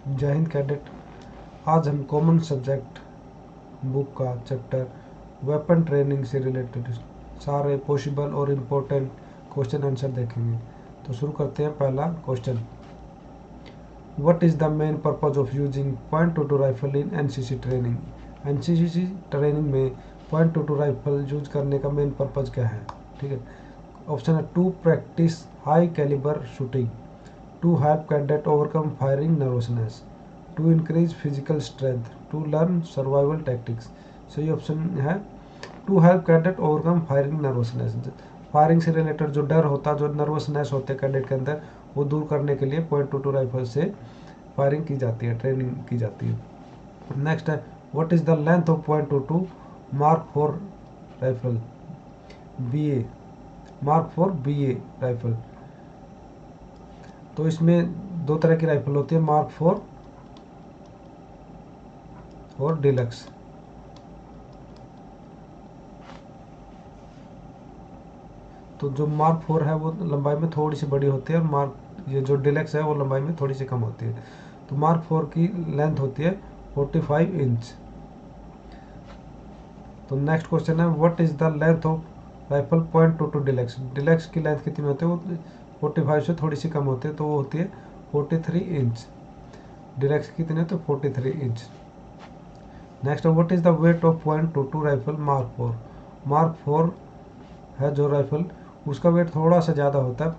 जय हिंद कैडेट। आज हम कॉमन सब्जेक्ट बुक का चैप्टर वेपन ट्रेनिंग से रिलेटेड सारे पॉसिबल और इम्पोर्टेंट क्वेश्चन आंसर देखेंगे। तो शुरू करते हैं। पहला question, what is the main purpose of using .22 rifle in NCC training. NCC training में .22 राइफल यूज करने का मेन पर्पज क्या है? ठीक है, ऑप्शन है to practise high calibre shooting, to help cadet overcome firing nervousness, to increase physical strength, to learn survival tactics. सही option है to help cadet overcome firing nervousness. Firing से रिलेटेड जो डर होता है, जो नर्वसनेस होते हैं कैडेट के अंदर, वो दूर करने के लिए .22 राइफल से फायरिंग की जाती है, ट्रेनिंग की जाती है। नेक्स्ट है, what is the length of .22 mark 4 rifle BA, mark 4 BA rifle. तो इसमें दो तरह की राइफल होती है, मार्क 4 और डिलक्स। तो जो मार्क 4 है वो लंबाई में थोड़ी सी बड़ी होती है, और ये जो डिलक्स है वो लंबाई में थोड़ी सी कम होती है। तो मार्क 4 की लेंथ होती है 45 इंच। तो नेक्स्ट क्वेश्चन है, what is the length of rifle .22 deluxe. Deluxe की लेंथ कितनी होती है? वो 45 से थोड़ी सी कम होती है, तो वो होती है 43 इंच। डिलक्स कितनी होती है? 43 inch. Next, what is the weight of .22 rifle mark 4। Mark 4 है जो राइफल, उसका वेट थोड़ा सा ज़्यादा होता है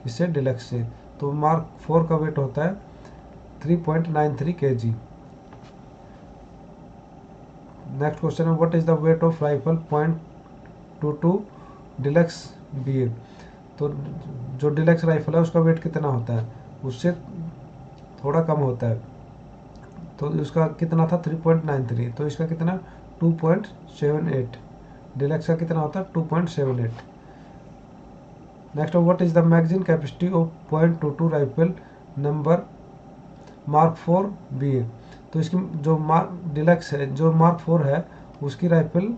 इससे, डिलक्स से। तो मार्क 4 का वेट होता है 3.93 kg। नेक्स्ट क्वेश्चन है, what is the weight of rifle .22 deluxe BA। तो जो डिलक्स राइफल है उसका वेट कितना होता है? उससे थोड़ा कम होता है। तो उसका कितना था? 3.93। तो इसका कितना? 2.78। डिलक्स का कितना होता है? 2.78। Next, what is the magazine capacity of .22 rifle number mark 4 BA। तो इसकी जो डिलक्स है, जो मार्क 4 है, उसकी राइफल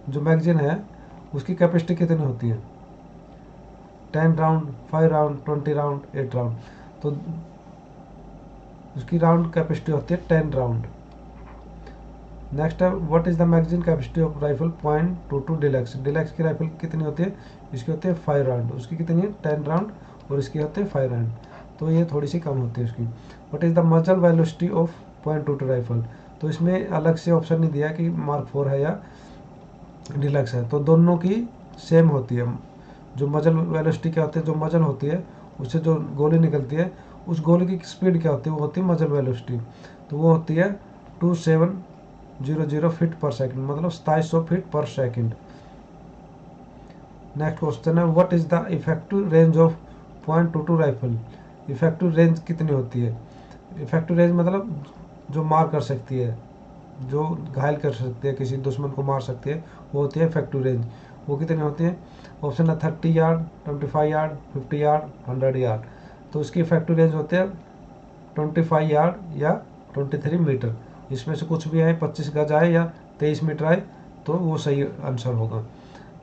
जो मैगजीन है उसकी कैपेसिटी कितनी होती है? 10 राउंड, 5 राउंड, 20 राउंड, 8 राउंड। तो उसकी राउंड कैपेसिटी होती है 10 राउंड। नेक्स्ट है, what is the magazine capacity of rifle .22 deluxe. Deluxe की राइफल कितनी होती है? इसकी होती है 5 राउंड, उसकी कितनी है? 10 राउंड, और इसकी होती है 5 राउंड। तो ये थोड़ी सी कम होती है उसकी। व्हाट इज द मजल वेलोसिटी ऑफ .22 राइफल। तो इसमें अलग से ऑप्शन नहीं दिया कि मार्क 4 है या डिलक्स है, तो दोनों की सेम होती है। जो मजल वेलोसिटी क्या होती है? जो मजल होती है उससे जो गोली निकलती है, उस गोली की स्पीड क्या होती है? वो होती है मजल वेलोसिटी। तो वो होती है 2700 फीट पर सेकंड, मतलब 2700 फीट पर सेकंड। नेक्स्ट क्वेश्चन है, what is the effective range of .22 rifle. Effective range कितनी होती है? इफेक्टिव रेंज मतलब जो मार कर सकती है, जो घायल कर सकती है, किसी दुश्मन को मार सकती है, वो होती है इफेक्टिव रेंज। वो कितनी होती है? ऑप्शन है 30 यार्ड, 25 यार्ड, 50 यार्ड, 100 यार्ड। तो उसकी इफेक्टिव रेंज होती है 25 यार्ड या 23 मीटर। इसमें से कुछ भी आए, 25 गज आए या 23 मीटर आए, तो वो सही आंसर होगा।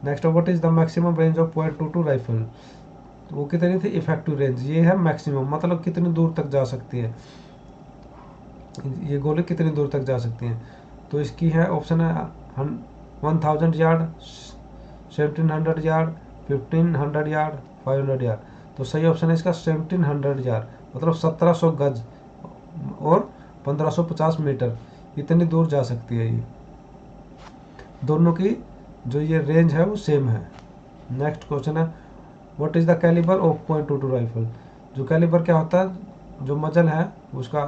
Next, what is the maximum range of .22 rifle. तो वो कितनी थी? Effective range. ये है मैक्सिमम, मतलब कितनी दूर तक जा सकती है ये गोली, कितनी दूर तक जा सकती हैं। तो इसकी है ऑप्शन है 1000 यार्ड, 1700 यार्ड, 1500 यार्ड, 500 यार्ड। तो सही ऑप्शन है इसका 1700 यार्ड, मतलब 1700 गज और 1550 मीटर, इतनी दूर जा सकती है ये। दोनों की जो ये रेंज है वो सेम है। नेक्स्ट क्वेश्चन है, what is the calibre of .22 rifle. जो कैलिबर क्या होता है? जो मजल है उसका,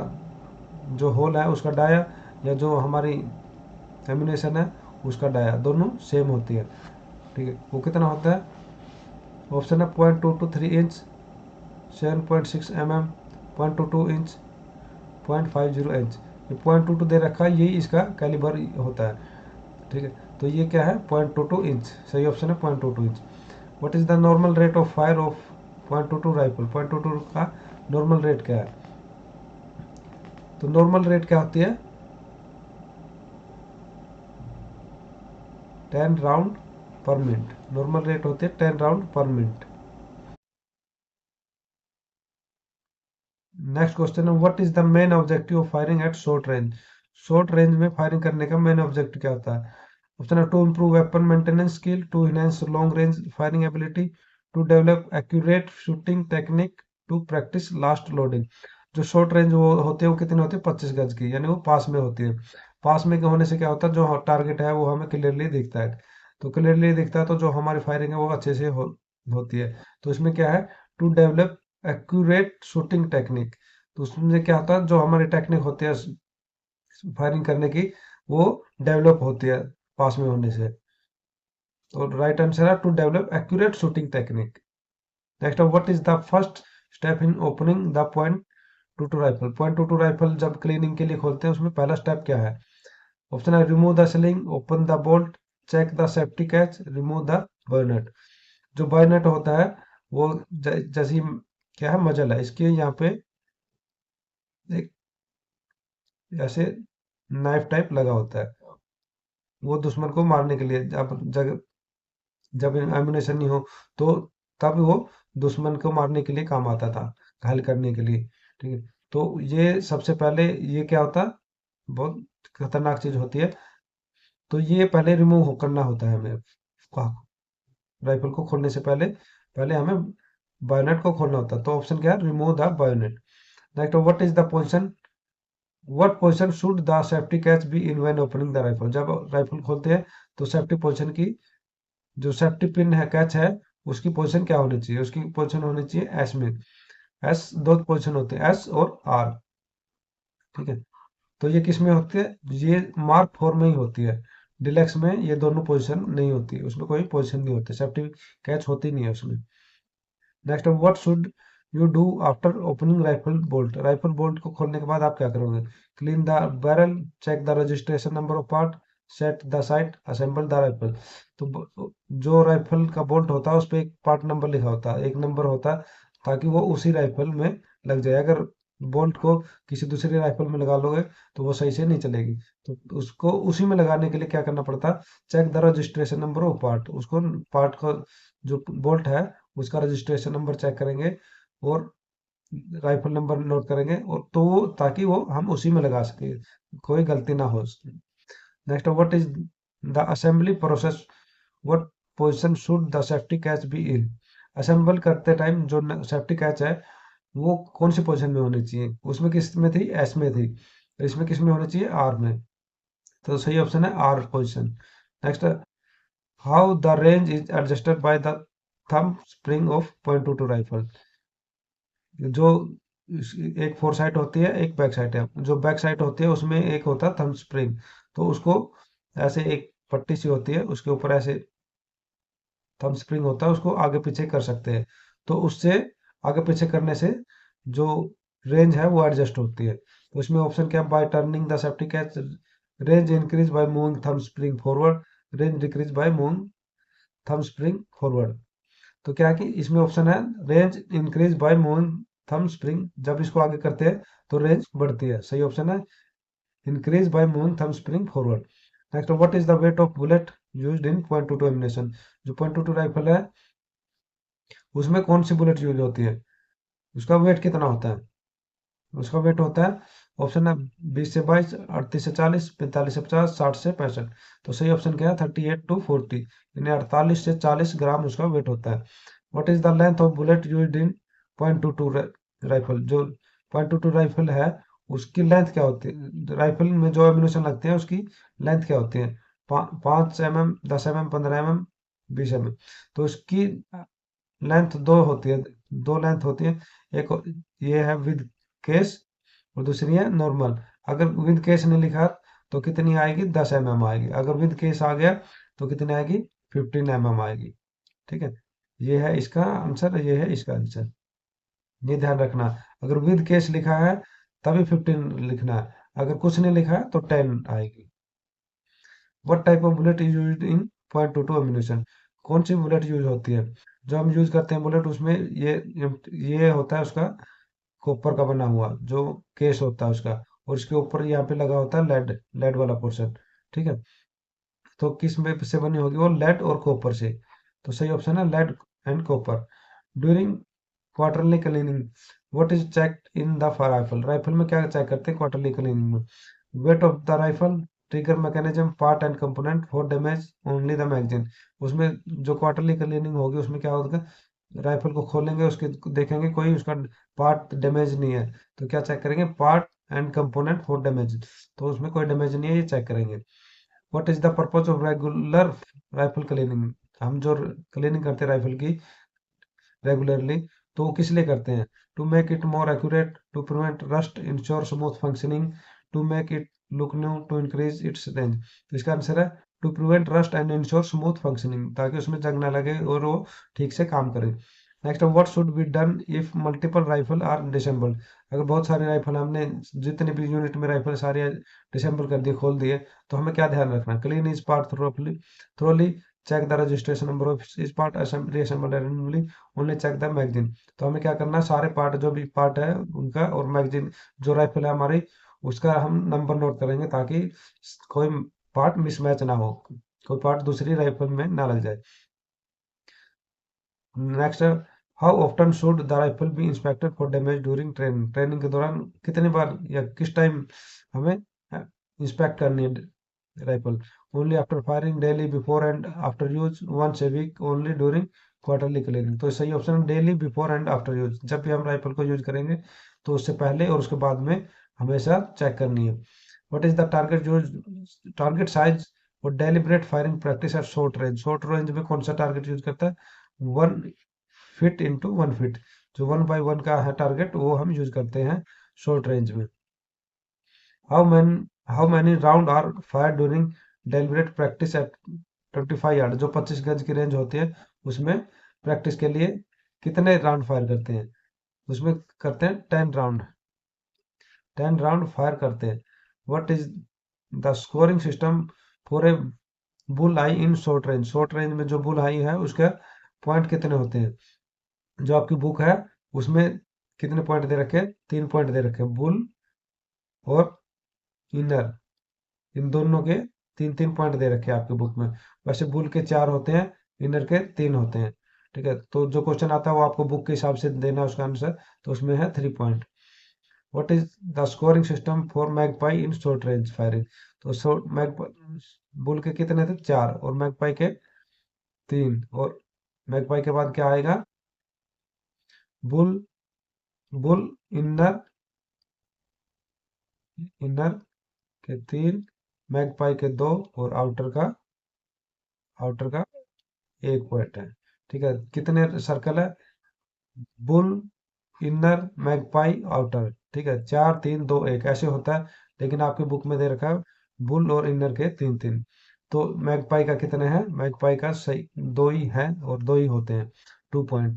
जो होल है उसका डाया, या जो हमारी एम्यूनेशन है उसका डाया, दोनों सेम होती है। ठीक है, वो कितना होता है? ऑप्शन है .223 इंच, 7.6 mm, .22 इंच, 0.50 इंच। ये .22 दे रखा है, यही इसका कैलिबर होता है। ठीक है, तो ये क्या है? .22 इंच। सही ऑप्शन है .22 inch. What is the normal rate of fire of .22 rifle. .22 का नॉर्मल रेट क्या है? तो नॉर्मल रेट क्या होती है? 10 राउंड पर मिनट। नॉर्मल रेट होती है 10 राउंड पर मिनट। नेक्स्ट क्वेश्चन है what is the main objective of firing at short range. Short range में फायरिंग करने का मेन ऑब्जेक्टिव क्या होता है? ऑप्शन है to improve weapon maintenance skill, to enhance long range firing ability, to develop accurate shooting technique, to practice last loading. जो short range वो होते हैं वो कितने होते हैं? 25 गज की, यानी वो पास में होती है। पास में होने से क्या होता है, जो टारगेट है वो हमें क्लियरली दिखता है। तो क्लियरली दिखता है तो जो हमारी फायरिंग है वो अच्छे से होती है। तो इसमें क्या है, to develop accurate shooting technique. तो उसमें क्या होता है, जो हमारी टेक्निक होती है फायरिंग करने की, वो डेवलप होती है पास में होने से। तो राइट आंसर है to develop accurate shooting technique. Next, what is the first step in opening the point two two rifle. Point two two rifle जब क्लीनिंग के लिए खोलते हैं उसमें पहला स्टेप क्या है? ऑप्शन है remove the sling, open the bolt, check the safety catch, remove the bayonet. जो बायोनेट होता है वो जैसी क्या है, मजल है इसके यहाँ पे एक ऐसे नाइफ टाइप लगा होता है, वो दुश्मन को मारने के लिए। जब जब एम्यूनेशन नहीं हो तो तब वो दुश्मन को मारने के लिए काम आता था, घायल करने के लिए। ठीक है, तो ये सबसे पहले ये क्या होता है, बहुत खतरनाक चीज होती है। तो ये पहले रिमूव करना होता है हमें, राइफल को खोलने से पहले पहले हमें बायोनेट को खोलना होता है। तो ऑप्शन क्या है, remove the BioNTech. Next, what is the position, what position should the safety catch be in when opening the rifle. जब राइफल खोलते हैं तो सेफ्टी पोजीशन की, जो सेफ्टी पिन है, कैच है, उसकी पोजीशन क्या होनी चाहिए? उसकी पोजीशन होनी चाहिए एस में। एस दो पोजीशन होते हैं, एस और आर। ठीक है, तो ये किस में होती है? ये मार्क 4 में ही होती है। डिलक्स में ये दोनों पोजीशन नहीं होती, उसमें कोई पोजीशन नहीं होती, सेफ्टी कैच होती नहीं है उसमें। Next, what should you do after opening rifle bolt. Rifle bolt को खोलने के बाद आप क्या करोगे? Clean the barrel, check the registration number of part, set the sight, assemble the rifle. तो जो राइफल का बोल्ट होता है उस पे एक पार्ट नंबर लिखा होता है, एक नंबर होता है, ताकि वो उसी राइफल में लग जाए। अगर बोल्ट को किसी दूसरी राइफल में लगा लोगे तो वो सही से नहीं चलेगी। तो उसको उसी में लगाने के लिए क्या करना पड़ता है? Check the registration number of part, उसको पार्ट को, जो बोल्ट है उसका रजिस्ट्रेशन नंबर चेक करेंगे और राइफल नंबर नोट करेंगे, और तो ताकि वो हम उसी में लगा सके, कोई गलती ना हो उसमें। Next, what is the assembly process, what position should the safety catch be in. Assemble करते टाइम जो सेफ्टी कैच है वो कौन सी पोजीशन में होनी चाहिए? उसमें किस में थी? एस में थी। तो इसमें किस में होनी चाहिए? आर में। तो सही ऑप्शन है R position. Next, how the range is adjusted by the thumb spring of .22 rifle. जो एक फोर साइड होती है, एक बैक साइड है। जो बैक साइड होती है उसमें एक होता है थंब स्प्रिंग, तो उसको ऐसे एक पट्टी सी होती है, उसके ऊपर ऐसे थंब स्प्रिंग होता है, उसको आगे पीछे कर सकते हैं। तो उससे आगे पीछे करने से जो रेंज है वो एडजस्ट होती है। तो इसमें ऑप्शन क्या है, bye turning the safety catch, range increase by moving thumb spring forward, range decrease by moving thumb spring forward. तो क्या है कि इसमें ऑप्शन है range increase by moving thumb spring, जब इसको आगे करते हैं तो रेंज बढ़ती है। सही ऑप्शन है increase by moving thumb spring forward. Next, what is the weight of bullet used in .22 ammunition. जो .22 राइफल है उसमें कौन सी बुलेट यूज होती है, उसका वेट कितना होता है? उसका वेट होता है, ऑप्शन है 20 से 22, 38 से 40, 45 से 50, 60 से 65। तो सही ऑप्शन क्या है? 38 to 40, यानी 48 से 40 ग्राम उसका वेट होता है। What is the length of bullet used in .22 rifle. जो .22 राइफल है उसकी लेंथ क्या होती है? राइफल में जो एम्यूनेशन लगते हैं उसकी लेंथ क्या होती है? 5 mm, 10 mm, 15 mm, 20 mm। तो उसकी लेंथ दो होती है, दो लेंथ होती है। एक ये है विद केस और दूसरी है नॉर्मल। अगर विद केस ने लिखा तो कितनी आएगी? 10 mm आएगी। अगर विद केस आ गया तो कितनी आएगी? 15 mm आएगी। ठीक है, ये है इसका आंसर, ये है इसका आंसर। ये ध्यान रखना, अगर विद केस लिखा है तभी 15 लिखना है, अगर कुछ नहीं लिखा है तो 10 आएगी। What type of bullet is used in .22 ammunition. कौन सी बुलेट यूज होती है? जो हम यूज करते हैं बुलेट उसमें ये होता है उसका कॉपर का बना हुआ जो केस होता है उसका, और इसके ऊपर यहाँ पे लगा होता है लेड, लेड वाला पोर्शन। ठीक है, तो किस में से बनी होगी वो? लेड और कॉपर से। तो सही ऑप्शन है lead and copper. During quarterly cleaning, what is check in the rifle, rifle में क्या चेक करते हैं क्वार्टरली क्लीनिंग में? Weight of the rifle, trigger mechanism, part and component for damage only the magazine. उसमें जो quarterly cleaning होगी उसमें क्या होगा, राइफल को खोलेंगे, उसके देखेंगे कोई उसका पार्ट डैमेज नहीं है, तो क्या चेक करेंगे, part and component for damage, तो उसमें कोई डैमेज नहीं है ये चेक करेंगे। What is the purpose of regular rifle cleaning, हम जो क्लीनिंग करते हैं राइफल की रेगुलरली, तो वो किस लिए करते हैं? To make it more accurate, to prevent rust, ensure smooth functioning, to make it look new, to increase its range. तो इसका आंसर है to prevent rust and ensure smooth functioning, ताकि उसमें जंग ना लगे और वो ठीक से काम करे। Next, what should be done if multiple rifle are disassembled, अगर बहुत सारे राइफल हमने जितने भी यूनिट में राइफल सारे डिसेंबल कर दिए, खोल दिए, तो हमें क्या ध्यान रखना? Clean is part thoroughly, check the registration number of each part, reassemble randomly, only check the magazine। तो हमें क्या करना है, सारे पार्ट जो भी पार्ट है उनका और मैगजीन जो राइफल है हमारी उसका हम नंबर नोट करेंगे, ताकि कोई पार्ट मिसमैच ना हो, कोई पार्ट दूसरी राइफल में ना लग जाए। Next, how often should the rifle be inspected for damage during training, training के दौरान कितने बार या किस टाइम हमें इंस्पेक्ट करनी है rifle? Only after firing, daily, before and after use, once a week, only during quarterly cleaning. तो सही ऑप्शन है daily, before and after use, जब भी हम राइफल को यूज करेंगे तो उससे पहले और उसके बाद में हमेशा चेक करनी है। What is the target use, target size और deliberate firing practice at short range, short range में कौन सा टारगेट यूज करता है? 1 फीट इंटू 1 फीट, जो 1 बाई 1 का है टारगेट वो हम यूज करते हैं शॉर्ट रेंज में। How man how many round are fire during deliberate practice at 25 yard, जो 25 गज की रेंज होती है उसमें प्रैक्टिस के लिए कितने राउंड फायर करते हैं? उसमें करते हैं 10 राउंड, 10 राउंड फायर करते हैं। What is the scoring system for a bull I in short range, short range में जो बुल आई है उसका पॉइंट कितने होते हैं? जो आपकी बुक है उसमें कितने पॉइंट दे रखे हैं? 3 पॉइंट दे रखे हैं, बुल और इनर, इन दोनों के 3 3 पॉइंट दे रखे हैं आपकी बुक में। वैसे बुल के 4 होते हैं, इनर के 3 होते हैं। ठीक है, तो जो क्वेश्चन आता है वो आपको बुक के हिसाब से देना है उसका आंसर, तो उसमें है 3 point. What is the scoring system for magpie in short range firing, तो शॉर्ट मैग बुल के कितने थे? 4, और मैगपाई के 3, और मैगपाई के बाद क्या आएगा? बुल, बुल, इनर, इनर के 3, मैगपाई के 2, और आउटर का 1 पॉइंट है। ठीक है, कितने सर्कल है? Bull, inner, magpie, outer. ठीक है, 4 3 2 1 ऐसे होता है, लेकिन आपकी बुक में दे रखा है बुल और इनर के 3 3। तो मैगपाई का कितने हैं? मैगपाई का सही 2 ही है, और 2 ही होते हैं, 2 point.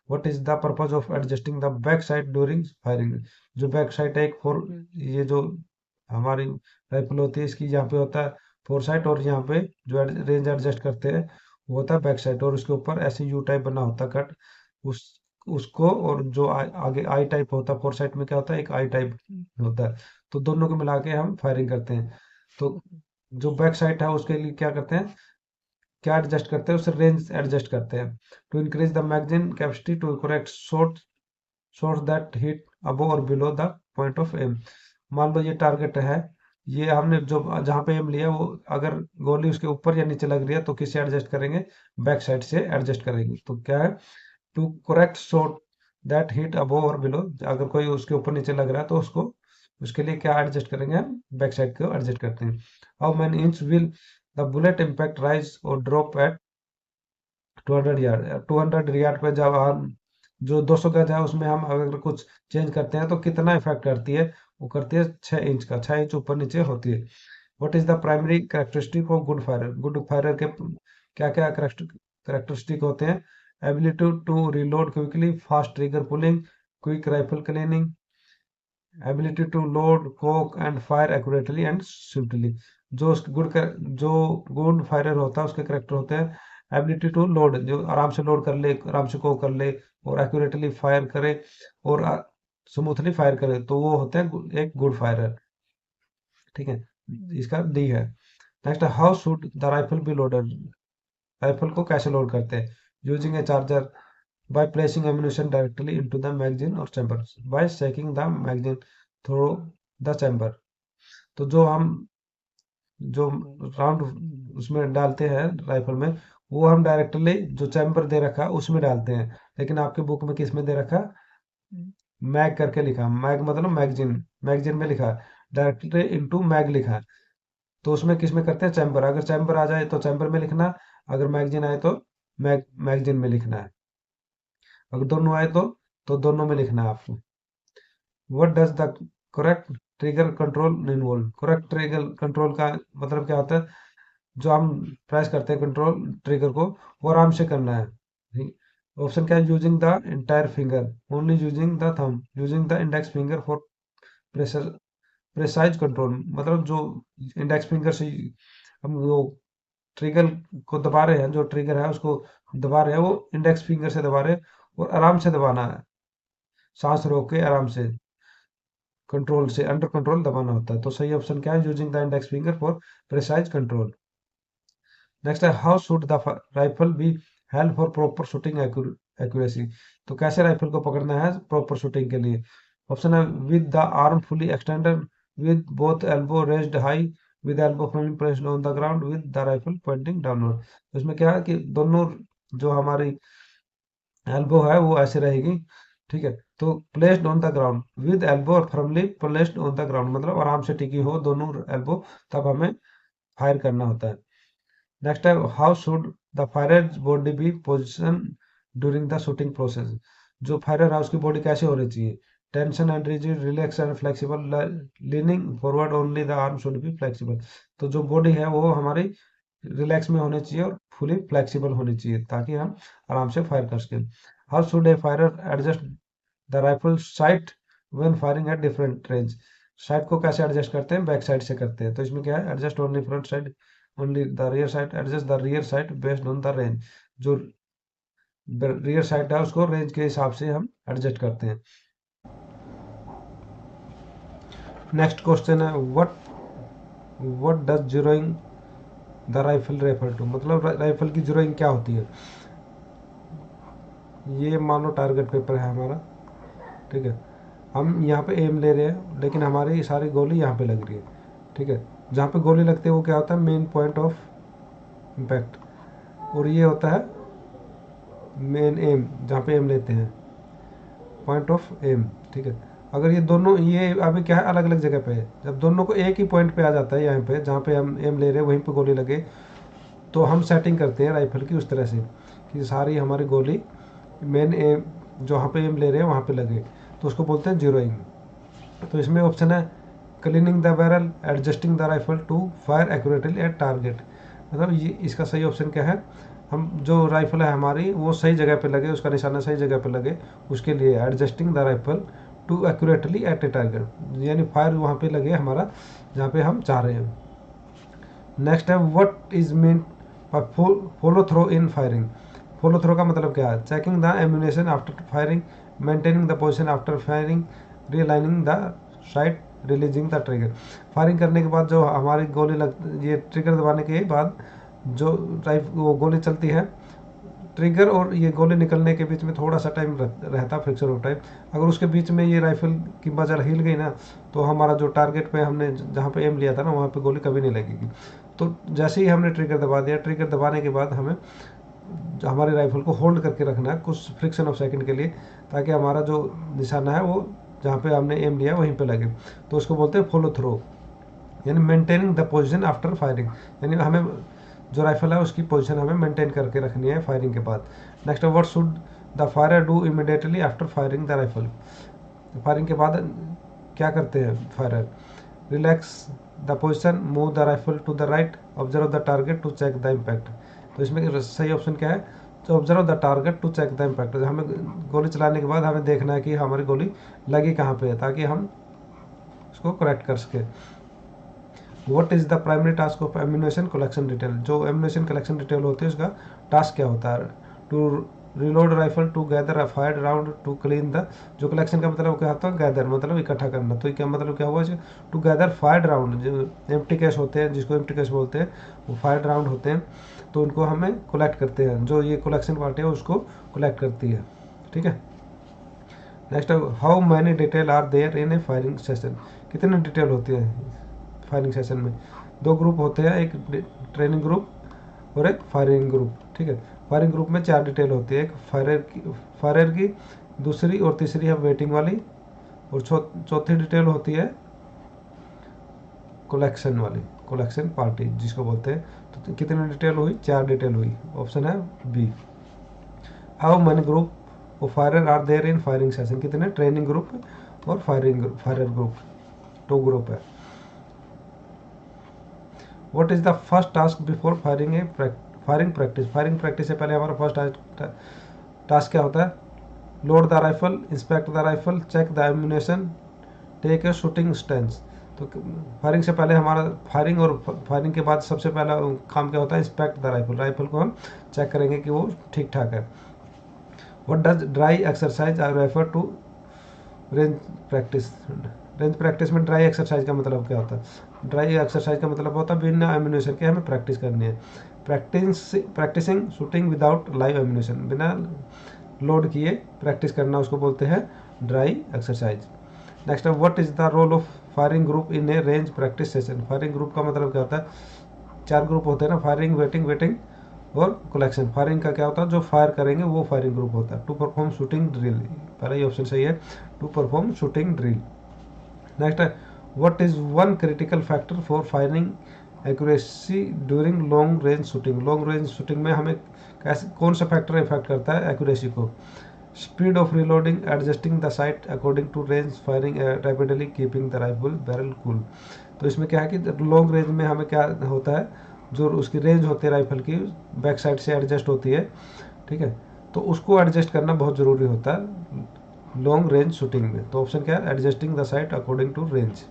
What is the purpose of adjusting the back side during firing, जो बैक साइड है एक फोर, ये जो हमारी राइफल होती है इसकी यहाँ पे होता है फोर साइड, और यहाँ पे जो रेंज एडजस्ट करते हैं वो होता है बैक साइड, और उसके ऊपर ऐसे यू टाइप बना होता है कट, उस उसको, और जो आगे आई टाइप होता है फोर साइड में क्या होता है, एक आई टाइप होता है, तो दोनों को मिला के हम फायरिंग करते हैं। तो जो बैक साइड है उसके लिए क्या करते हैं, क्या एडजस्ट करते हैं, उससे रेंज एडजस्ट करते हैं। To increase the magazine capacity, to correct shots that hit above और below the point of aim. मान लो ये टारगेट है, ये हमने जो जहाँ पे एम लिया वो अगर गोली उसके ऊपर या नीचे लग रही है तो किससे एडजस्ट करेंगे? बैक साइड से एडजस्ट करेंगे। तो क्या है, to correct shot that hit above और बिलो, अगर कोई उसके ऊपर नीचे लग रहा है तो उसको, उसके लिए क्या एडजस्ट करेंगे हम? बैक साइड को एडजस्ट करते हैं। How many inch will the bullet impact rise और ड्रॉप एट 200 यार्ड, 200 यार्ड पे जब हम जो 200 गज है उसमें हम अगर कुछ चेंज करते हैं तो कितना इफेक्ट करती है? वो करती है 6 इंच का, 6 इंच ऊपर नीचे होती है। What is the primary characteristic of good firer, good firer के क्या क्या कैरेक्टरिस्टिक होते हैं? Ability to reload quickly, fast trigger pulling, quick rifle cleaning, ability to load cock and fire accurately and swiftly. जो गुड फायरर होता है उसके character होते हैं एबिलिटी टू लोड, जो आराम से लोड कर ले, आराम से कोक कर ले, और एक्यूरेटली फायर करे, और स्मूथली फायर करे, तो वो होते हैं एक गुड फायरर। ठीक है, इसका डी है। Next, how should the rifle be loaded, rifle को कैसे लोड करते हैं? Using A charger, by placing ammunition directly into the magazine or chamber by shaking the magazine through the chamber। तो जो राउंड उसमें डालते हैं राइफल में, वो हम डायरेक्टली जो चैम्बर दे रखा है उसमें डालते हैं। लेकिन आपके बुक में किस में दे रखा, मैग करके लिखा, मैग मतलब मैगजीन, मैगजीन में लिखा है डायरेक्टली इनटू मैग लिखा है। तो उसमें किस में करते हैं, चैम्बर। अगर चैम्बर आ जाए तो चैम्बर में लिखना, अगर मैगजीन आए तो मैगजीन में लिखना है। अगर दोनों आए तो दोनों में लिखना है आपको। What does the correct trigger control involve. Correct trigger control का मतलब क्या होता है, जो हम प्रेस करते हैं कंट्रोल ट्रिगर को, वो आराम से करना है। ऑप्शन क्या है, using the entire finger, only using the thumb, using the index finger for pressure precise control. मतलब जो इंडेक्स फिंगर से हम वो ट्रिगर को दबा रहे हैं, जो ट्रिगर है उसको दबा रहे हैं, वो इंडेक्स फिंगर से दबा रहे हैं और आराम से दबाना है, सांस रोक के आराम से, कंट्रोल से, अंडर कंट्रोल दबाना होता है। तो सही ऑप्शन क्या है, using the index finger for precise control. Next है, how should the rifle be held for proper shooting accuracy. तो कैसे राइफल को पकड़ना है प्रॉपर शूटिंग के लिए। ऑप्शन है, with the arm fully extended, with both elbow raised high, with elbow firmly placed on the ground, with the rifle pointing downward. तो इसमें क्या है कि दोनों जो हमारी एल्बो है वो ऐसे रहेगी, ठीक है। तो placed on the ground, with elbow और firmly placed on the ground मतलब आराम से टिकी हो दोनों एल्बो, तब हमें फायर करना होता है। नेक्स्ट है, how should the firer's body be position during the shooting process. जो फायरर है उसकी बॉडी कैसे होनी चाहिए, tension and rigid, relax and flexible, leaning forward, only the arm should be flexible. तो जो बॉडी है वो हमारी रिलैक्स में होनी चाहिए और फुली फ्लेक्सिबल होनी चाहिए, ताकि हम आराम से फायर कर सकें। How should a firer adjust the rifle sight when firing at different range. Sight को कैसे एडजस्ट करते हैं, बैक साइड से करते हैं। तो इसमें क्या है, adjust only front side, only the rear side, adjust the rear side based on the range. जो रियर साइड है उसको रेंज के हिसाब से हम एडजस्ट करते हैं। नेक्स्ट क्वेश्चन है, what does zeroing the rifle refer to. मतलब राइफल की जीरोइंग क्या होती है। ये मान लो टारगेट पेपर है हमारा, ठीक है। हम यहाँ पे एम ले रहे हैं, लेकिन हमारी सारी गोली यहाँ पे लग रही है, ठीक है। जहाँ पे गोली लगती है वो क्या होता है, मेन पॉइंट ऑफ इम्पैक्ट, और ये होता है मेन एम, जहाँ पे एम लेते हैं, पॉइंट ऑफ एम, ठीक है। अगर ये दोनों, ये अभी क्या है, अलग अलग जगह पे है, जब दोनों को एक ही पॉइंट पे आ जाता है, यहाँ पे जहाँ पे हम एम ले रहे हैं वहीं पे गोली लगे, तो हम सेटिंग करते हैं राइफल की उस तरह से कि सारी हमारी गोली मेन एम, जहाँ पे एम ले रहे हैं वहाँ पे लगे, तो उसको बोलते हैं जीरोइंग। तो इसमें ऑप्शन है, cleaning the barrel, adjusting the rifle to fire accurately at target. मतलब ये इसका सही ऑप्शन क्या है, हम जो राइफल है हमारी वो सही जगह पे लगे, उसका निशाना सही जगह पे लगे, उसके लिए adjusting the rifle to accurately at a target, यानी फायर वहाँ पे लगे हमारा जहाँ पे हम चाह रहे हैं। नेक्स्ट है, what is mean follow through in firing. Follow through का मतलब क्या है, checking the ammunition after firing, maintaining the position after firing, realigning the sight, releasing the trigger. Firing करने के बाद जो हमारी गोली लग, ये ट्रिगर दबाने के बाद जो वो गोली चलती है, ट्रिगर और ये गोली निकलने के बीच में थोड़ा सा टाइम रहता है, फ्रिक्शन ऑफ टाइम। अगर उसके बीच में ये राइफल की बजर हिल गई ना, तो हमारा जो टारगेट पे हमने जहाँ पे एम लिया था ना, वहाँ पे गोली कभी नहीं लगेगी। तो जैसे ही हमने ट्रिगर दबा दिया, ट्रिगर दबाने के बाद हमें हमारे राइफल को होल्ड करके रखना है कुछ फ्रिक्शन ऑफ सेकंड के लिए, ताकि हमारा जो निशाना है वो जहाँ पे हमने एम लिया वहीं पे लगे। तो उसको बोलते हैं फॉलो थ्रो, यानी maintaining the position after firing, यानी हमें जो राइफल है उसकी पोजीशन हमें मेंटेन करके रखनी है फायरिंग के बाद। Next, what should the firer do immediately after firing the rifle. Firing के बाद क्या करते हैं firer, relax the position, move the rifle to the right, observe the target to check the impact. तो इसमें सही ऑप्शन क्या है, तो observe the target to check the impact. हमें गोली चलाने के बाद हमें देखना है कि हमारी गोली लगी कहाँ पे है, ताकि हम उसको करेक्ट कर सके। What is the primary task of ammunition collection detail. जो एम्यूनेशन कलेक्शन डिटेल होती है उसका टास्क क्या होता है, to reload rifle, to gather a fired round, to clean the. जो कलेक्शन का मतलब क्या होता है, गैदर मतलब इकट्ठा करना। तो क्या मतलब क्या हुआ, टू गैदर फायर्ड राउंड, जो एम्प्टी कैश होते हैं, जिसको एम्प्टी कैश बोलते हैं, वो फायर्ड राउंड होते हैं, तो उनको हमें कलेक्ट करते हैं। जो ये कलेक्शन पार्टी है उसको कलेक्ट करती है। ठीक है। Next, how many detail are there in a firing session, कितने डिटेल होती है फायरिंग सेशन में? दो ग्रुप होते हैं, एक ट्रेनिंग ग्रुप और एक फायरिंग ग्रुप, ठीक है। फायरिंग ग्रुप में 4 डिटेल होती है, एक फायरर की, दूसरी और तीसरी है वेटिंग वाली, और चौथी डिटेल होती है कलेक्शन वाली, कलेक्शन पार्टी जिसको बोलते हैं। तो कितनी डिटेल हुई? 4 डिटेल हुई। ऑप्शन है B. How many group of firer are there in firing session, कितने ट्रेनिंग ग्रुप और फायरर ग्रुप, 2 ग्रुप है। What is the first task before firing a firing practice, firing practice से पहले हमारा first task क्या होता है? Load the rifle, inspect the rifle, check the ammunition, take a shooting stand. तो firing से पहले हमारा, फायरिंग और फायरिंग के बाद सबसे पहला काम क्या होता है? इंस्पेक्ट द राइफल, राइफल को हम चेक करेंगे कि वो ठीक ठाक है। What does dry exercise are refer to range practice, range practice में ड्राई एक्सरसाइज का मतलब क्या होता है? ड्राई एक्सरसाइज का मतलब होता है बिना एम्यूनेशन के हमें प्रैक्टिस करनी है। Practicing shooting without live ammunition, बिना लोड किए प्रैक्टिस करना, उसको बोलते हैं ड्राई एक्सरसाइज। नेक्स्ट है, what is the role of firing group in a range practice session, firing group का मतलब क्या होता है? 4 ग्रुप होते हैं ना, फायरिंग, वेटिंग और कलेक्शन। फायरिंग का क्या होता है? जो फायर करेंगे वो फायरिंग ग्रुप होता है। टू परफॉर्म शूटिंग ड्रिल, पहला ही ऑप्शन सही है, to perform shooting drill. Next है, what is one critical factor for firing accuracy during long range shooting, long range shooting में हमें कैसे, कौन सा फैक्टर इफेक्ट करता है एक्यूरेसी को? Speed of reloading, adjusting the sight according to range, firing rapidly, keeping the rifle barrel cool. तो इसमें क्या है कि लॉन्ग रेंज में हमें क्या होता है, जो उसकी रेंज होती है राइफल की, बैक साइड से एडजस्ट होती है, ठीक है। तो उसको एडजस्ट करना बहुत ज़रूरी होता है लॉन्ग रेंज शूटिंग में। तो ऑप्शन क्या है? Adjusting the sight according to range.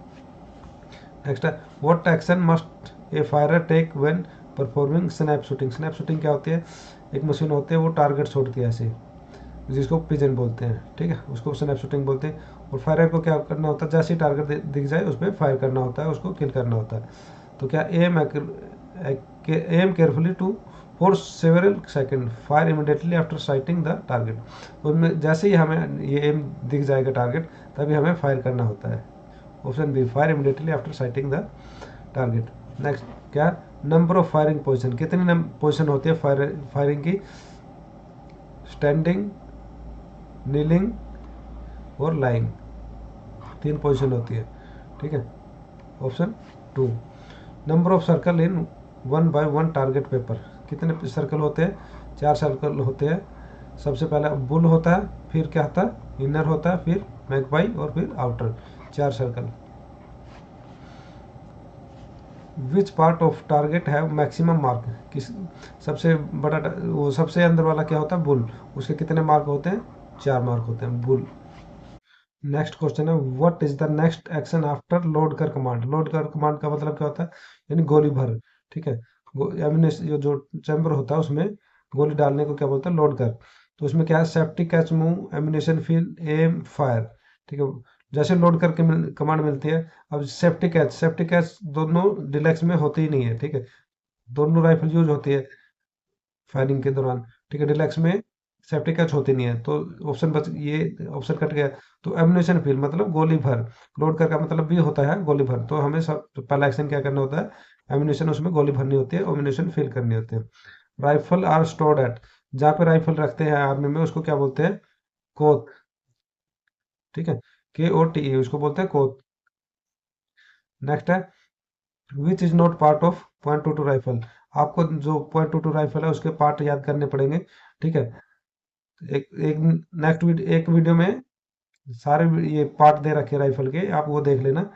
Next है, what action must a firer take when performing snap shooting, snap shooting क्या होती है? एक मशीन होती है, वो टारगेट छोड़ती है ऐसे, जिसको पिजन बोलते हैं, ठीक है, उसको स्नैप शूटिंग बोलते हैं। और फायरर को क्या करना होता है? जैसे ही टारगेट दिख जाए उस पर फायर करना होता है, उसको किल करना होता है। तो क्या aim carefully to for several second, fire immediately after sighting the target. उनमें जैसे ही हमें ये एम दिख जाएगा टारगेट, तभी हमें फायर करना होता है। Option B, fire immediately after sighting the target. Next क्या? नंबर ऑफ फायरिंग पोजिशन, कितनी पोजिशन होती है फायरिंग की? स्टैंडिंग, नीलिंग और लाइंग, 3 पोजीशन होती है, ठीक है। Option 2, number of circle in 1 by 1 target paper, कितने सर्कल होते हैं? 4 सर्कल होते हैं। सबसे पहला बुल होता है, फिर क्या होता है? इनर होता है, फिर मैगपाई और फिर outer, 4 circle. Which part of target है मैक्सिमम मार्क, किस सबसे बड़ा वो सबसे अंदर वाला क्या होता है? बुल, उसके कितने मार्क होते हैं? 4 मार्क होते हैं बुल। नेक्स्ट क्वेश्चन है, what is the next action after load कर कमांड, लोड कर कमांड का मतलब क्या होता है? यानी गोली भर, ठीक है। एमिनेशन जो चैम्बर होता है उसमें गोली डालने को क्या बोलते हैं? लोड कर। तो उसमें क्या है? Safety catch, move, ammunition fill, aim, fire, ठीक है। जैसे लोड करके कमांड मिलती है। अब सेफ्टी कैच दोनों डिलेक्स में होती ही नहीं है, ठीक है। दोनों राइफल यूज होती है फायरिंग के दौरान, ठीक है। डिलैक्स में सेफ्टी कैच होती नहीं है, तो ऑप्शन बच, ये ऑप्शन कट गया। तो एम्यूनेशन फिल मतलब गोली भर, लोड कर का मतलब भी होता है गोली भर। तो हमें सब तो पहला एक्शन क्या करना होता है? एम्यूनेशन, उसमें गोली भरनी होती है, एम्यूनेशन फिल करनी होती है। राइफल आर स्टोर्ड एट, जहाँ पे राइफल रखते हैं आर्मी में उसको क्या बोलते हैं? कोत, ठीक है, KOTE उसको बोलते हैं कोत। नेक्स्ट है, which is not part of .22 rifle, आपको जो .22 राइफल है उसके पार्ट याद करने पड़ेंगे, ठीक है। एक एक नेक्स्ट वीडियो, एक वीडियो में सारे ये पार्ट दे रखे राइफल के, आप वो देख लेना।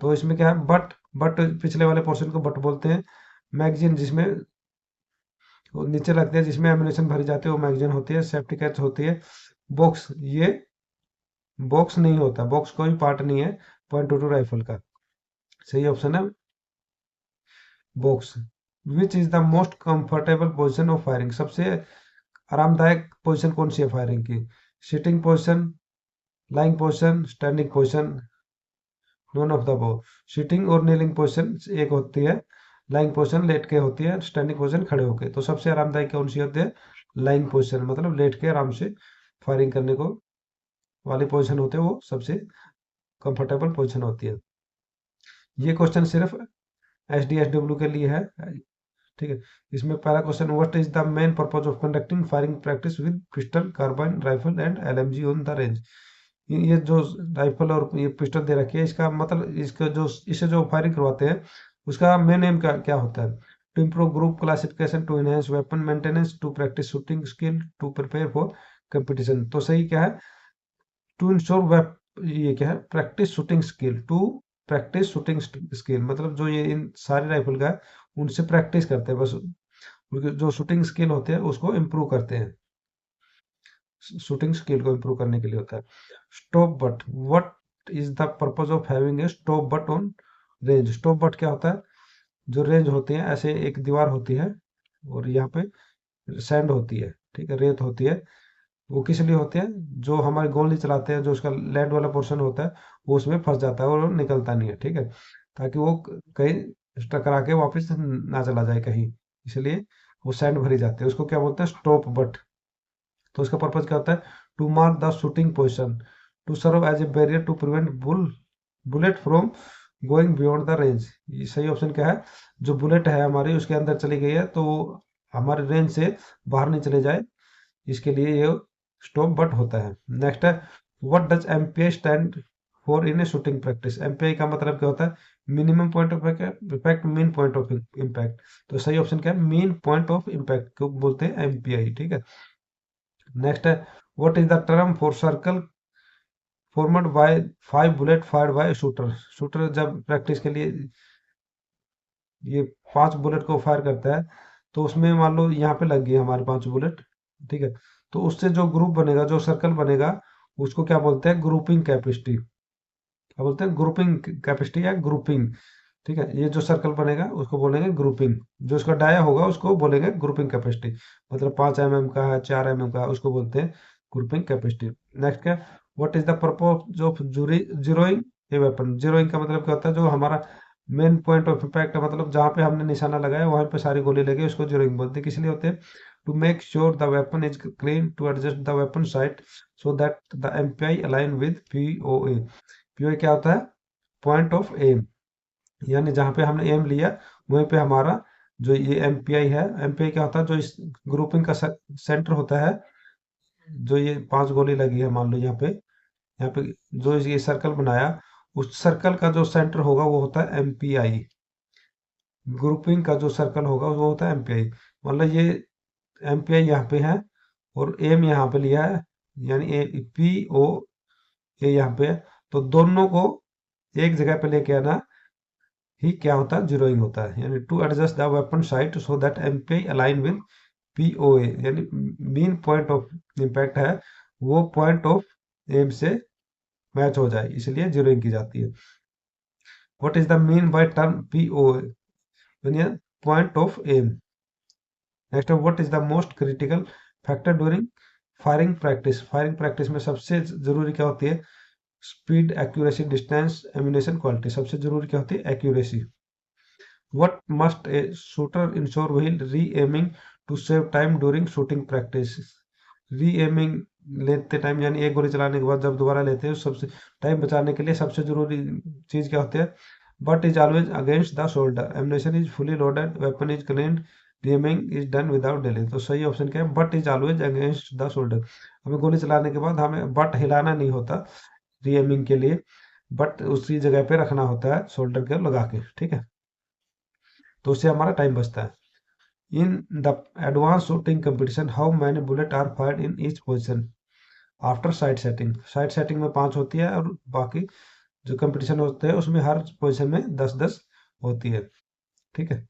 तो इसमें क्या है? बट पिछले वाले पोर्शन को बट बोलते हैं। मैगजीन, जिसमें वो नीचे लगते हैं, जिसमें एम्यूनेशन भरी जाती है, वो मैगजीन होती है। सेफ्टी कैच होती है। बॉक्स, ये बॉक्स नहीं होता, बॉक्स कोई पार्ट नहीं है .22 राइफल का। सही ऑप्शन है box. Which is the most comfortable position of firing, सबसे आरामदायक पोजीशन कौन सी है फायरिंग की? Sitting position, lying position, standing position, known of the above. Sitting और नीलिंग पोजीशन एक होती है, लाइंग पोजीशन लेट के होती है, स्टैंडिंग पोजीशन खड़े होके। तो सबसे आरामदायक कौन सी होती है? लाइंग पोजीशन, मतलब लेट के आराम से फायरिंग करने को वाली पोजीशन होते हैं वो सबसे कंफर्टेबल पोजीशन होती है। ये क्वेश्चन सिर्फ एस डी एस डब्ल्यू के लिए है, ठीक है। इसमें पहला question, what is the main purpose of conducting firing practice with pistol, carbine, rifle and LMG on the range. ये जो राइफल और ये पिस्टल दे रखी है, इसका मतलब इसका जो इससे जो फायरिंग करवाते हैं उसका मेन एम क्या क्या होता है? To improve group classification, to enhance weapon maintenance, to practice shooting skill, to prepare for competition. तो सही क्या है? टू इंश्योर वेप ये क्या है? Practice shooting skill, to practice shooting skill मतलब जो ये इन सारे राइफल का है उनसे प्रैक्टिस करते हैं बस, उनके जो शूटिंग स्किल होते हैं उसको इम्प्रूव करते हैं। शूटिंग स्किल को इम्प्रूव करने के लिए होता है। Stop but, what is the purpose of having a stop but on range? Stop but क्या होता है? जो रेंज होती है, ऐसे एक दीवार होती है और यहाँ पे सैंड होती है, ठीक है, रेत होती है। वो किस लिए होते हैं? जो हमारे गोली चलाते हैं, जो उसका लैंड वाला पोर्शन होता है वो उसमें फंस जाता है और वो निकलता नहीं है, ठीक है, ताकि वो कहीं टकरा के वापस ना चला जाए कहीं, इसलिए वो सैंड भरी जाती है। उसको क्या बोलते हैं? Stop butt. तो उसका पर्पज क्या होता है? To mark the shooting position, to serve as a barrier, to prevent bullet from going beyond the range. ये सही ऑप्शन क्या है? जो बुलेट है हमारी उसके अंदर चली गई है तो वो हमारे रेंज से बाहर नहीं चले जाए, इसके लिए ये स्टॉप बट होता है। नेक्स्ट है, what does MPI stand for in A shooting practice? MPI का मतलब क्या होता है? Minimum point of impact, mean point of impact. तो सही ऑप्शन क्या है? मीन पॉइंट ऑफ इम्पैक्ट को बोलते हैं एमपीआई, ठीक है। नेक्स्ट है, what is the term for circle formed by 5 bullet fired by shooter? Shooter जब प्रैक्टिस के लिए ये 5 बुलेट को फायर करता है तो उसमें मान लो यहाँ पे लग गई हमारे 5 बुलेट, ठीक है, तो उससे जो ग्रुप बनेगा, जो सर्कल बनेगा, उसको क्या बोलते हैं? Grouping capacity. क्या बोलते हैं? ग्रुपिंग कैपेसिटी या ग्रुपिंग, ठीक है। ये जो सर्कल बनेगा उसको बोलेंगे ग्रुपिंग। जो उसका डाया होगा उसको बोलेंगे ग्रुपिंग कैपेसिटी। मतलब 5 mm का है, 4 mm का, उसको बोलते हैं ग्रुपिंग कैपेसिटी। नेक्स्ट क्या? What is the purpose of zeroing a weapon? Zeroing का मतलब क्या होता है? जो हमारा मेन पॉइंट ऑफ इम्पैक्ट है, मतलब जहाँ पे हमने निशाना लगाया वहां पे सारी गोली लगे, उसको जीरोइंग बोलते हैं। किस लिए होते हैं? To make sure the weapon is clean, to adjust the weapon sight so that the MPI align with POA. POA क्या होता है? पॉइंट ऑफ एम, यानी जहाँ पे हमने एम लिया वहीं पे हमारा जो ये एमपीआई है। एमपीआई क्या होता है? जो इस ग्रुपिंग का सेंटर होता है, जो ये 5 गोली लगी है मान लो यहाँ पे जो ये सर्कल बनाया, उस सर्कल का जो सेंटर होगा वो होता है एमपीआई। ग्रुपिंग का जो सर्कल होगा वो होता है एमपीआई। मतलब ये एमपीआई यहाँ पे है और एम यहाँ पे लिया है, यानी ए पी ओ ए यहाँ पे है। तो दोनों को एक जगह पे लेके आना ही क्या होता है? जीरोइंग होता है। यानी to adjust the weapon sight so that MPI align with POA, यानी मीन पॉइंट ऑफ इम्पैक्ट है वो पॉइंट ऑफ एम से मैच हो जाए, इसलिए जीरोइंग की जाती है। What is the mean by term POA? यानी point of aim. Next, what is the most critical factor during firing practice? Firing practice में सबसे जरूरी क्या होती है? Speed, accuracy, distance, ammunition quality. सबसे जरूरी क्या होती है? Accuracy. What must a shooter ensure while re-aiming to save time during shooting practice? री-एमिंग लेते टाइम, यानी एक गोली चलाने के बाद जब दोबारा लेते हैं सबसे टाइम बचाने के लिए सबसे जरूरी चीज क्या होती है? Butt is always against the shoulder, ammunition is fully loaded, weapon is cleaned, re-aiming is done without delay. तो सही ऑप्शन क्या है? Butt is always against the shoulder. हमें गोली चलाने के बाद हमें बट हिलाना नहीं होता री-एमिंग के लिए, बट उसी जगह पे रखना होता है शोल्डर के लगा के, ठीक है। तो उससे हमारा टाइम बचता है। In the advance shooting competition how many bullet are fired in each position after side setting? Side setting में 5 होती है और बाकी जो कंपटीशन होते हैं उसमें हर पोजीशन में 10-10 होती है, ठीक है।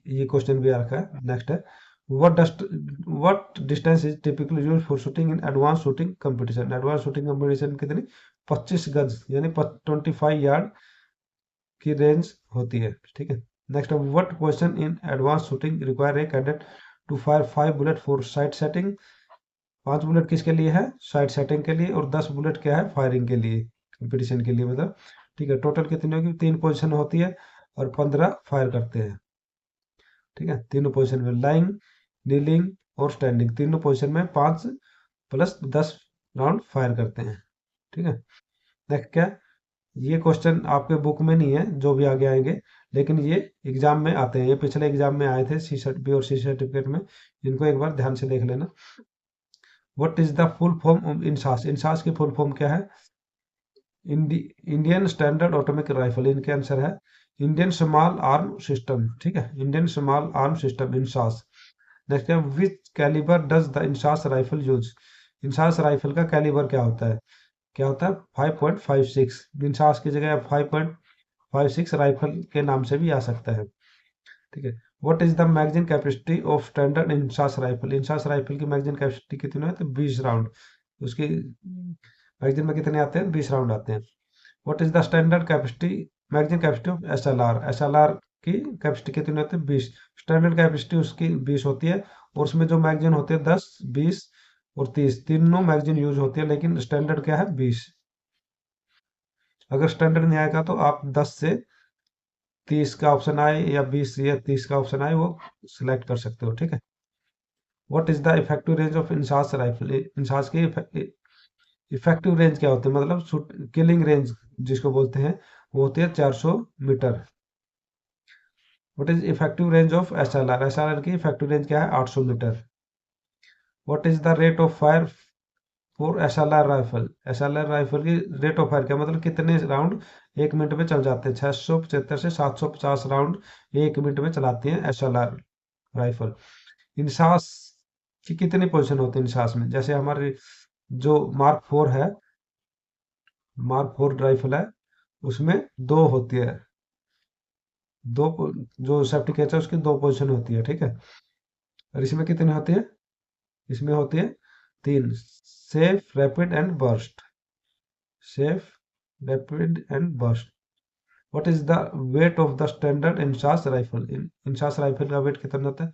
ये क्वेश्चन भी आ रखा है। नेक्स्ट है, what distance is typically used for shooting in advance shooting competition? Advance shooting competition कितनी? 25 गज, यानी 25 यार्ड की रेंज होती है, ठीक है। Next, what question in advance shooting require a cadet to fire 5 bullet for side setting? 5 bullet किसके लिए है? साइड सेटिंग के लिए, और 10 बुलेट क्या है? फायरिंग के लिए, कंपटीशन के लिए मतलब, ठीक है। टोटल कितनी होगी? 3 पोजीशन होती है और 15 फायर करते हैं, ठीक है। तीनों पोजीशन में लाइंग, नीलिंग और स्टैंडिंग, तीनों पोजीशन में 5 प्लस 10 राउंड फायर करते हैं। ठीक है। नेक्स्ट क्या, ये क्वेश्चन आपके बुक में नहीं है जो भी आगे आएंगे, लेकिन ये एग्जाम में आते हैं, ये पिछले एग्जाम में आए थे सी सर्टिफिकेट और सी सर्टिफिकेट में। इनको एक बार ध्यान से देख लेना। What is the full form of INSAS, INSAS की फुल फॉर्म क्या है? इंडियन स्टैंडर्ड ऑटोमेटिक राइफल, इनके आंसर है इंडियन स्मॉल आर्म सिस्टम। ठीक है, Indian small arm system INSAS. Next है which calibre does the INSAS rifle use, INSAS rifle का calibre क्या होता है? क्या होता है? 5.56। इंसास की जगह 5.56 राइफल के नाम से भी आ सकता है। ठीक है। What is the magazine capacity of standard INSAS rifle, INSAS rifle की मैगजीन कैपेसिटी कितनी है? तो 20 राउंड। उसकी मैगजीन में कितने आते हैं? 20 राउंड आते हैं। What is the standard capacity, magazine capacity of SLR, SLR की कैपेसिटी कितनी होती है? 20। स्टैंडर्ड कैपेसिटी उसकी 20 होती है, और उसमें जो मैगजीन होते हैं 10, 20 और 30, तीनों मैगजीन यूज होती है, लेकिन स्टैंडर्ड क्या है? 20। अगर स्टैंडर्ड नहीं आएगा तो आप 10 से 30 का ऑप्शन आए या 20 या 30 का ऑप्शन आए, वो सिलेक्ट कर सकते हो। ठीक है। What is the effective range of INSAS rifle, INSAS की इफेक्टिव रेंज क्या होती है? मतलब किलिंग रेंज जिसको बोलते हैं, वो होती है 400 metre. What is effective range of SLR, SLR की इफेक्टिव रेंज क्या है? 800 metre. What is the rate of fire for SLR rifle, SLR rifle की रेट ऑफ फायर क्या, मतलब कितने राउंड 1 मिनट में चल जाते हैं? 675 से 750 राउंड 1 मिनट में चलाती है एसएलआर राइफल। इंसास की कितनी पोजीशन होती है इंसास में? जैसे हमारे जो मार्क 4 है, मार्क 4 राइफल है, उसमें दो होती है, जो सेफ्टी केस है उसकी दो पोजीशन होती है। ठीक है। और इसमें कितनी होती है? इसमें होती है 3, safe, rapid and burst, safe, rapid and burst. What is the weight of the standard INSAS rifle, INSAS rifle का वेट कितना होता है?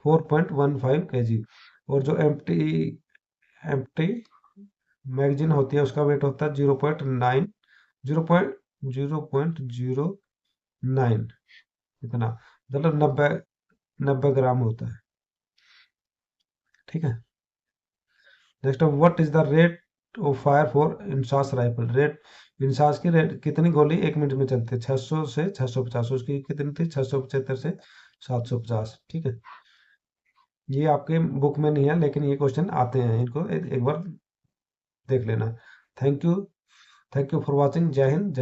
4.15 kg। और जो एम्प्टी मैगजीन होती है उसका वेट होता है 0.9, 0.09, इतना, मतलब 90 ग्राम होता है। ठीक है। Next, what is the rate of fire for INSAS rifle, rate, INSAS की रेट कितनी गोली 1 मिनट में चलती है? 600 से 650, उसकी कितनी थी? 675 से 750। ठीक है। ये आपके बुक में नहीं है, लेकिन ये क्वेश्चन आते हैं, इनको एक बार देख लेना। Thank you, thank you for watching. जय हिंद।